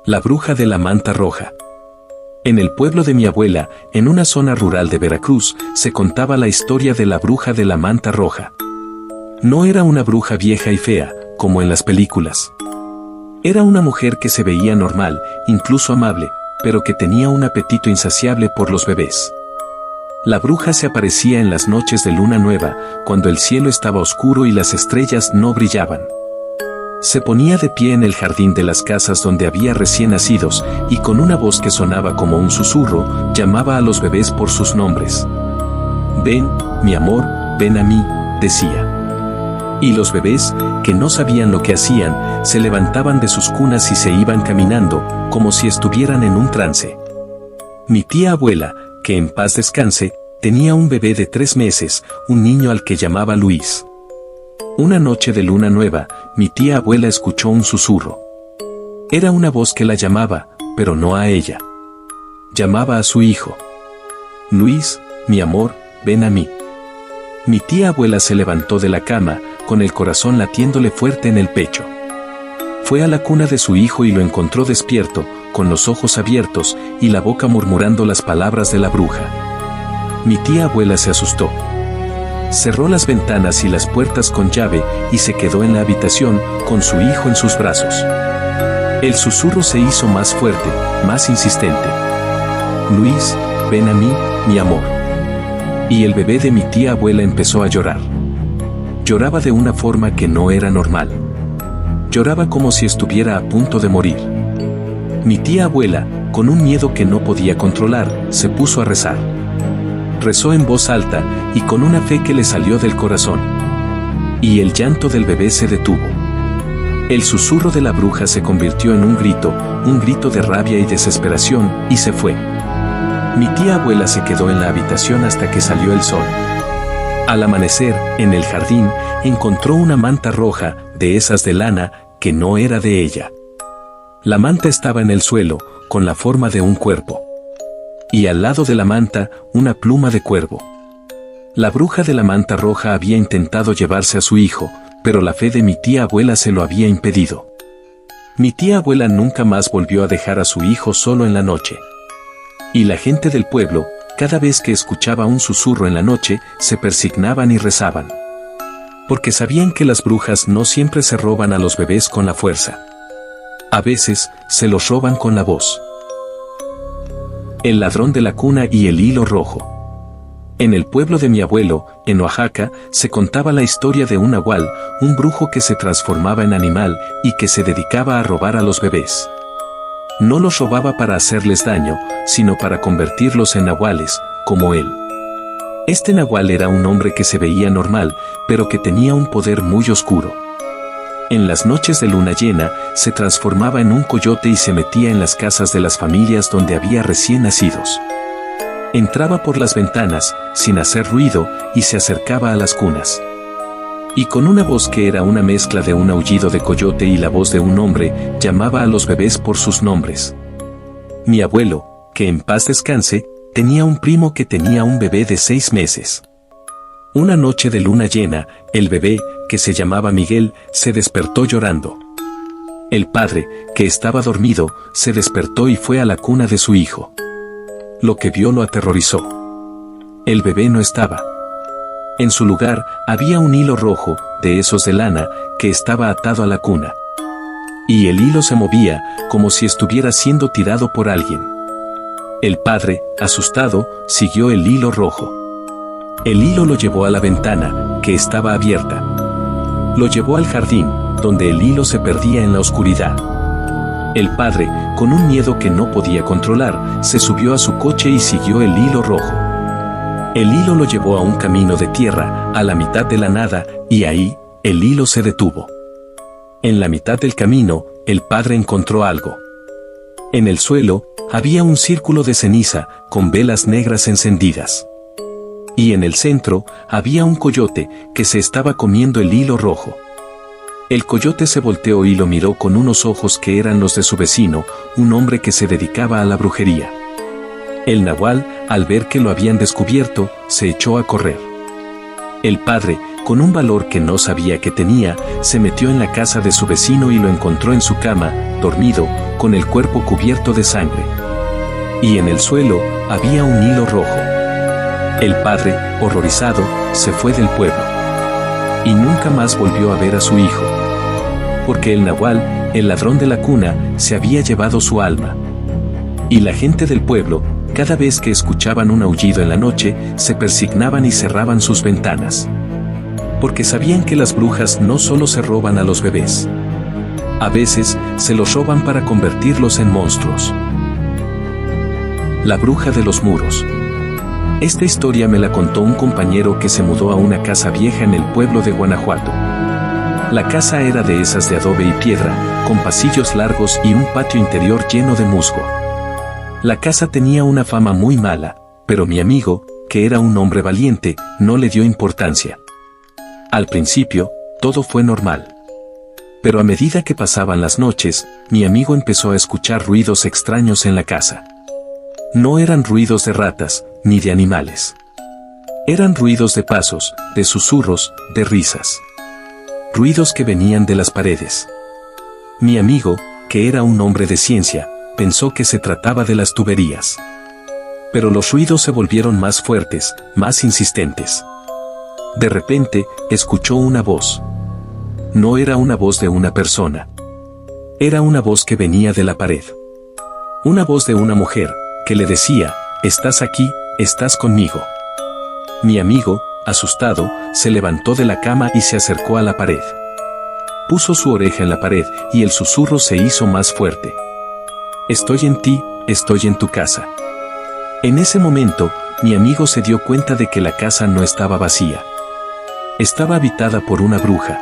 La bruja de la manta roja. En el pueblo de mi abuela, en una zona rural de Veracruz, se contaba la historia de la bruja de la manta roja. No era una bruja vieja y fea, como en las películas. Era una mujer que se veía normal, incluso amable, pero que tenía un apetito insaciable por los bebés. La bruja se aparecía en las noches de luna nueva, cuando el cielo estaba oscuro y las estrellas no brillaban. Se ponía de pie en el jardín de las casas donde había recién nacidos, y con una voz que sonaba como un susurro, llamaba a los bebés por sus nombres. «Ven, mi amor, ven a mí», decía. Y los bebés, que no sabían lo que hacían, se levantaban de sus cunas y se iban caminando, como si estuvieran en un trance. Mi tía abuela, que en paz descanse, tenía un bebé de 3 meses, un niño al que llamaba Luis. Una noche de luna nueva, mi tía abuela escuchó un susurro. Era una voz que la llamaba, pero no a ella. Llamaba a su hijo. «Luis, mi amor, ven a mí». Mi tía abuela se levantó de la cama, con el corazón latiéndole fuerte en el pecho. Fue a la cuna de su hijo y lo encontró despierto, con los ojos abiertos y la boca murmurando las palabras de la bruja. Mi tía abuela se asustó. Cerró las ventanas y las puertas con llave y se quedó en la habitación con su hijo en sus brazos. El susurro se hizo más fuerte, más insistente. «Luis, ven a mí, mi amor». Y el bebé de mi tía abuela empezó a llorar. Lloraba de una forma que no era normal. Lloraba como si estuviera a punto de morir. Mi tía abuela, con un miedo que no podía controlar, se puso a rezar. Rezó en voz alta y con una fe que le salió del corazón. Y el llanto del bebé se detuvo. El susurro de la bruja se convirtió en un grito de rabia y desesperación, y se fue. Mi tía abuela se quedó en la habitación hasta que salió el sol. Al amanecer, en el jardín, encontró una manta roja, de esas de lana, que no era de ella. La manta estaba en el suelo, con la forma de un cuerpo. Y al lado de la manta, una pluma de cuervo. La bruja de la manta roja había intentado llevarse a su hijo, pero la fe de mi tía abuela se lo había impedido. Mi tía abuela nunca más volvió a dejar a su hijo solo en la noche. Y la gente del pueblo, cada vez que escuchaba un susurro en la noche, se persignaban y rezaban. Porque sabían que las brujas no siempre se roban a los bebés con la fuerza. A veces, se los roban con la voz. El ladrón de la cuna y el hilo rojo. En el pueblo de mi abuelo, en Oaxaca, se contaba la historia de un nahual, un brujo que se transformaba en animal y que se dedicaba a robar a los bebés. No los robaba para hacerles daño, sino para convertirlos en nahuales, como él. Este nahual era un hombre que se veía normal, pero que tenía un poder muy oscuro. En las noches de luna llena, se transformaba en un coyote y se metía en las casas de las familias donde había recién nacidos. Entraba por las ventanas, sin hacer ruido, y se acercaba a las cunas. Y con una voz que era una mezcla de un aullido de coyote y la voz de un hombre, llamaba a los bebés por sus nombres. Mi abuelo, que en paz descanse, tenía un primo que tenía un bebé de 6 meses. Una noche de luna llena, el bebé, que se llamaba Miguel, se despertó llorando. El padre, que estaba dormido, se despertó y fue a la cuna de su hijo. Lo que vio lo aterrorizó. El bebé no estaba. En su lugar, había un hilo rojo, de esos de lana, que estaba atado a la cuna. Y el hilo se movía, como si estuviera siendo tirado por alguien. El padre, asustado, siguió el hilo rojo. El hilo lo llevó a la ventana, que estaba abierta. Lo llevó al jardín, donde el hilo se perdía en la oscuridad. El padre, con un miedo que no podía controlar, se subió a su coche y siguió el hilo rojo. El hilo lo llevó a un camino de tierra, a la mitad de la nada, y ahí, el hilo se detuvo. En la mitad del camino, el padre encontró algo. En el suelo, había un círculo de ceniza, con velas negras encendidas. Y en el centro, había un coyote, que se estaba comiendo el hilo rojo. El coyote se volteó y lo miró con unos ojos que eran los de su vecino, un hombre que se dedicaba a la brujería. El nahual, al ver que lo habían descubierto, se echó a correr. El padre, con un valor que no sabía que tenía, se metió en la casa de su vecino y lo encontró en su cama, dormido, con el cuerpo cubierto de sangre. Y en el suelo había un hilo rojo. El padre, horrorizado, se fue del pueblo. Y nunca más volvió a ver a su hijo. Porque el nahual, el ladrón de la cuna, se había llevado su alma. Y la gente del pueblo, cada vez que escuchaban un aullido en la noche, se persignaban y cerraban sus ventanas. Porque sabían que las brujas no solo se roban a los bebés. A veces, se los roban para convertirlos en monstruos. La bruja de los muros. Esta historia me la contó un compañero que se mudó a una casa vieja en el pueblo de Guanajuato. La casa era de esas de adobe y piedra, con pasillos largos y un patio interior lleno de musgo. La casa tenía una fama muy mala, pero mi amigo, que era un hombre valiente, no le dio importancia. Al principio, todo fue normal. Pero a medida que pasaban las noches, mi amigo empezó a escuchar ruidos extraños en la casa. No eran ruidos de ratas, ni de animales. Eran ruidos de pasos, de susurros, de risas. Ruidos que venían de las paredes. Mi amigo, que era un hombre de ciencia, pensó que se trataba de las tuberías. Pero los ruidos se volvieron más fuertes, más insistentes. De repente, escuchó una voz. No era una voz de una persona. Era una voz que venía de la pared. Una voz de una mujer, que le decía, «Estás aquí, estás conmigo». Mi amigo, asustado, se levantó de la cama y se acercó a la pared. Puso su oreja en la pared y el susurro se hizo más fuerte. «Estoy en ti, estoy en tu casa». En ese momento, mi amigo se dio cuenta de que la casa no estaba vacía. Estaba habitada por una bruja.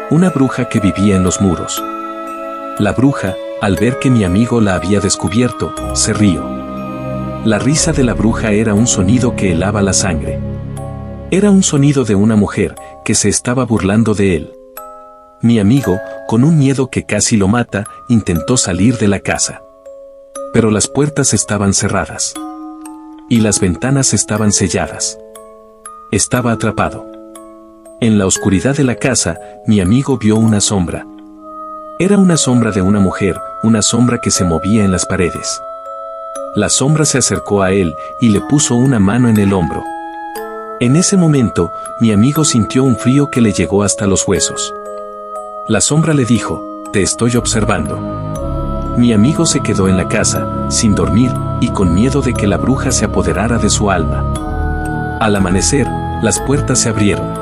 Una bruja que vivía en los muros. La bruja, al ver que mi amigo la había descubierto, se rió. La risa de la bruja era un sonido que helaba la sangre. Era un sonido de una mujer que se estaba burlando de él. Mi amigo, con un miedo que casi lo mata, intentó salir de la casa. Pero las puertas estaban cerradas. Y las ventanas estaban selladas. Estaba atrapado. En la oscuridad de la casa, mi amigo vio una sombra. Era una sombra de una mujer, una sombra que se movía en las paredes. La sombra se acercó a él y le puso una mano en el hombro. En ese momento, mi amigo sintió un frío que le llegó hasta los huesos. La sombra le dijo, «Te estoy observando». Mi amigo se quedó en la casa, sin dormir, y con miedo de que la bruja se apoderara de su alma. Al amanecer, las puertas se abrieron.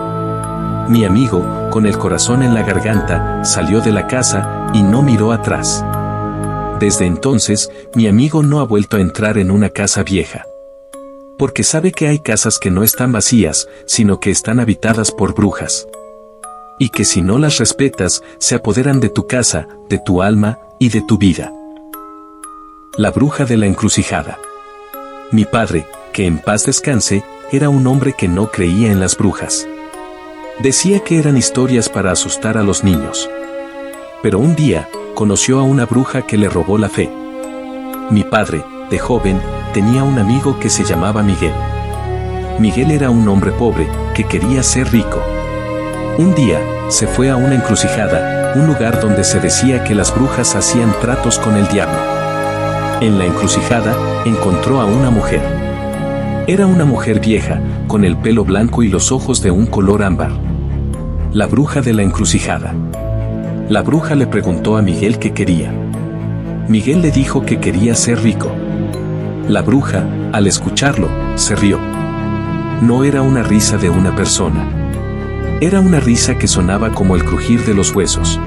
Mi amigo, con el corazón en la garganta, salió de la casa y no miró atrás. Desde entonces, mi amigo no ha vuelto a entrar en una casa vieja. Porque sabe que hay casas que no están vacías, sino que están habitadas por brujas. Y que si no las respetas, se apoderan de tu casa, de tu alma y de tu vida. La bruja de la encrucijada. Mi padre, que en paz descanse, era un hombre que no creía en las brujas. Decía que eran historias para asustar a los niños. Pero un día, conoció a una bruja que le robó la fe. Mi padre, de joven, tenía un amigo que se llamaba Miguel. Miguel era un hombre pobre, que quería ser rico. Un día, se fue a una encrucijada, un lugar donde se decía que las brujas hacían tratos con el diablo. En la encrucijada, encontró a una mujer. Era una mujer vieja, con el pelo blanco y los ojos de un color ámbar. La bruja de la encrucijada. La bruja le preguntó a Miguel qué quería. Miguel le dijo que quería ser rico. La bruja, al escucharlo, se rió. No era una risa de una persona. Era una risa que sonaba como el crujir de los huesos.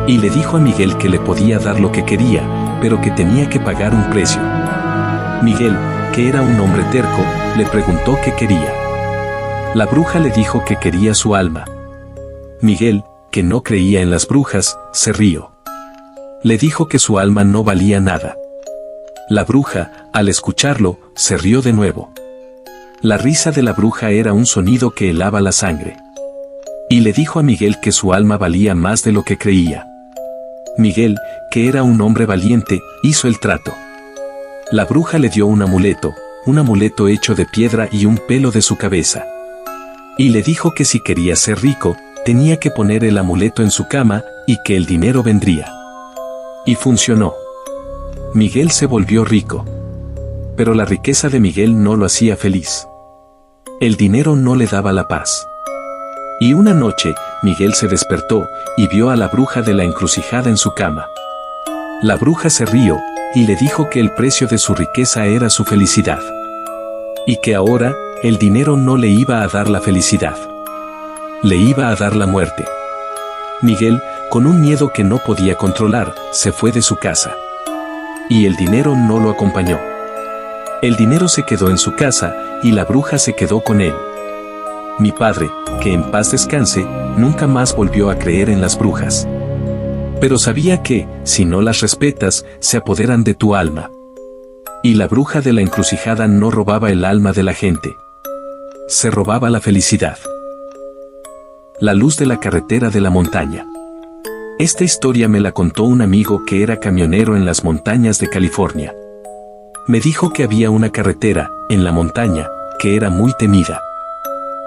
Y le dijo a Miguel que le podía dar lo que quería, pero que tenía que pagar un precio. Miguel, que era un hombre terco, le preguntó qué quería. La bruja le dijo que quería su alma. Miguel, que no creía en las brujas, se rió. Le dijo que su alma no valía nada. La bruja, al escucharlo, se rió de nuevo. La risa de la bruja era un sonido que helaba la sangre. Y le dijo a Miguel que su alma valía más de lo que creía. Miguel, que era un hombre valiente, hizo el trato. La bruja le dio un amuleto hecho de piedra y un pelo de su cabeza. y le dijo que si quería ser rico, tenía que poner el amuleto en su cama y que el dinero vendría. Y funcionó. Miguel se volvió rico. Pero la riqueza de Miguel no lo hacía feliz. El dinero no le daba la paz. Y una noche, Miguel se despertó y vio a la bruja de la encrucijada en su cama. La bruja se rió y le dijo que el precio de su riqueza era su felicidad. Y que ahora, el dinero no le iba a dar la felicidad. Le iba a dar la muerte. Miguel, con un miedo que no podía controlar, se fue de su casa. Y el dinero no lo acompañó. El dinero se quedó en su casa y la bruja se quedó con él. Mi padre, que en paz descanse, nunca más volvió a creer en las brujas. Pero sabía que, si no las respetas, se apoderan de tu alma. Y la bruja de la encrucijada no robaba el alma de la gente. Se robaba la felicidad. La luz de la carretera de la montaña. Esta historia me la contó un amigo que era camionero en las montañas de California. Me dijo que había una carretera, en la montaña, que era muy temida.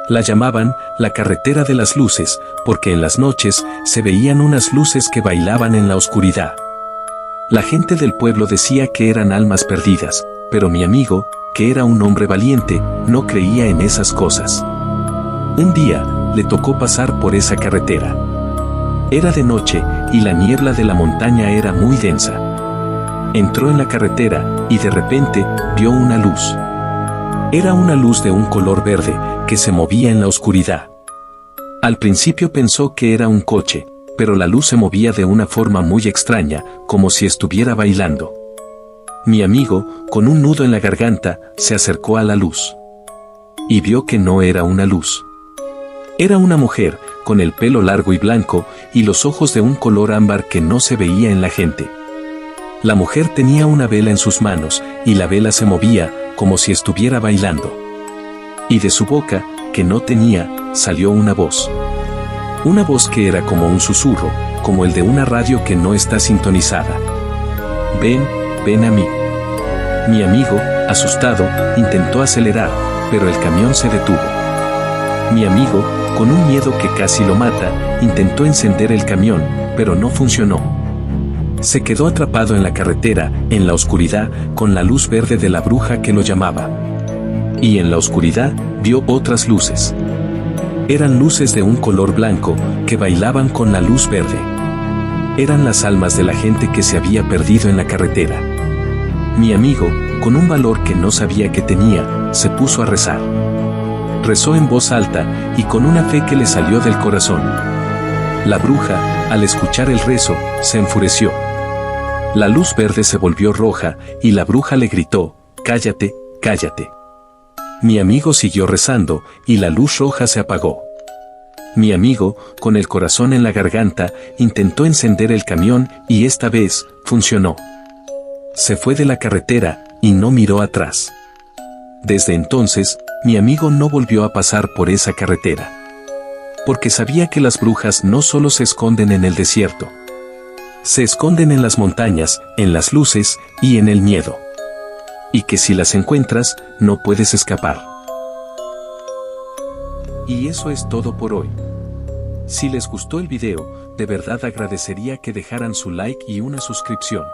La llamaban la carretera de las luces, porque en las noches se veían unas luces que bailaban en la oscuridad. La gente del pueblo decía que eran almas perdidas, pero mi amigo, que era un hombre valiente, no creía en esas cosas. Un día, le tocó pasar por esa carretera. Era de noche, y la niebla de la montaña era muy densa. Entró en la carretera, y de repente, vio una luz. Era una luz de un color verde, que se movía en la oscuridad. Al principio pensó que era un coche, pero la luz se movía de una forma muy extraña, como si estuviera bailando. Mi amigo, con un nudo en la garganta, se acercó a la luz. Y vio que no era una luz. Era una mujer, con el pelo largo y blanco, y los ojos de un color ámbar que no se veía en la gente. La mujer tenía una vela en sus manos, y la vela se movía, como si estuviera bailando. Y de su boca, que no tenía, salió una voz. Una voz que era como un susurro, como el de una radio que no está sintonizada. Ven, ven a mí. Mi amigo, asustado, intentó acelerar, pero el camión se detuvo. Mi amigo, con un miedo que casi lo mata, intentó encender el camión, pero no funcionó. Se quedó atrapado en la carretera, en la oscuridad, con la luz verde de la bruja que lo llamaba. Y en la oscuridad, vio otras luces. Eran luces de un color blanco, que bailaban con la luz verde. Eran las almas de la gente que se había perdido en la carretera. Mi amigo, con un valor que no sabía que tenía, se puso a rezar. Rezó en voz alta, y con una fe que le salió del corazón. La bruja, al escuchar el rezo, se enfureció. La luz verde se volvió roja, y la bruja le gritó, «Cállate, cállate». Mi amigo siguió rezando, y la luz roja se apagó. Mi amigo, con el corazón en la garganta, intentó encender el camión, y esta vez, funcionó. Se fue de la carretera, y no miró atrás. Desde entonces, mi amigo no volvió a pasar por esa carretera. Porque sabía que las brujas no solo se esconden en el desierto. Se esconden en las montañas, en las luces, y en el miedo. Y que si las encuentras, no puedes escapar. Y eso es todo por hoy. Si les gustó el video, de verdad agradecería que dejaran su like y una suscripción.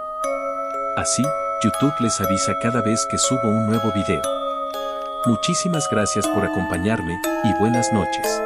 Así, YouTube les avisa cada vez que subo un nuevo video. Muchísimas gracias por acompañarme, y buenas noches.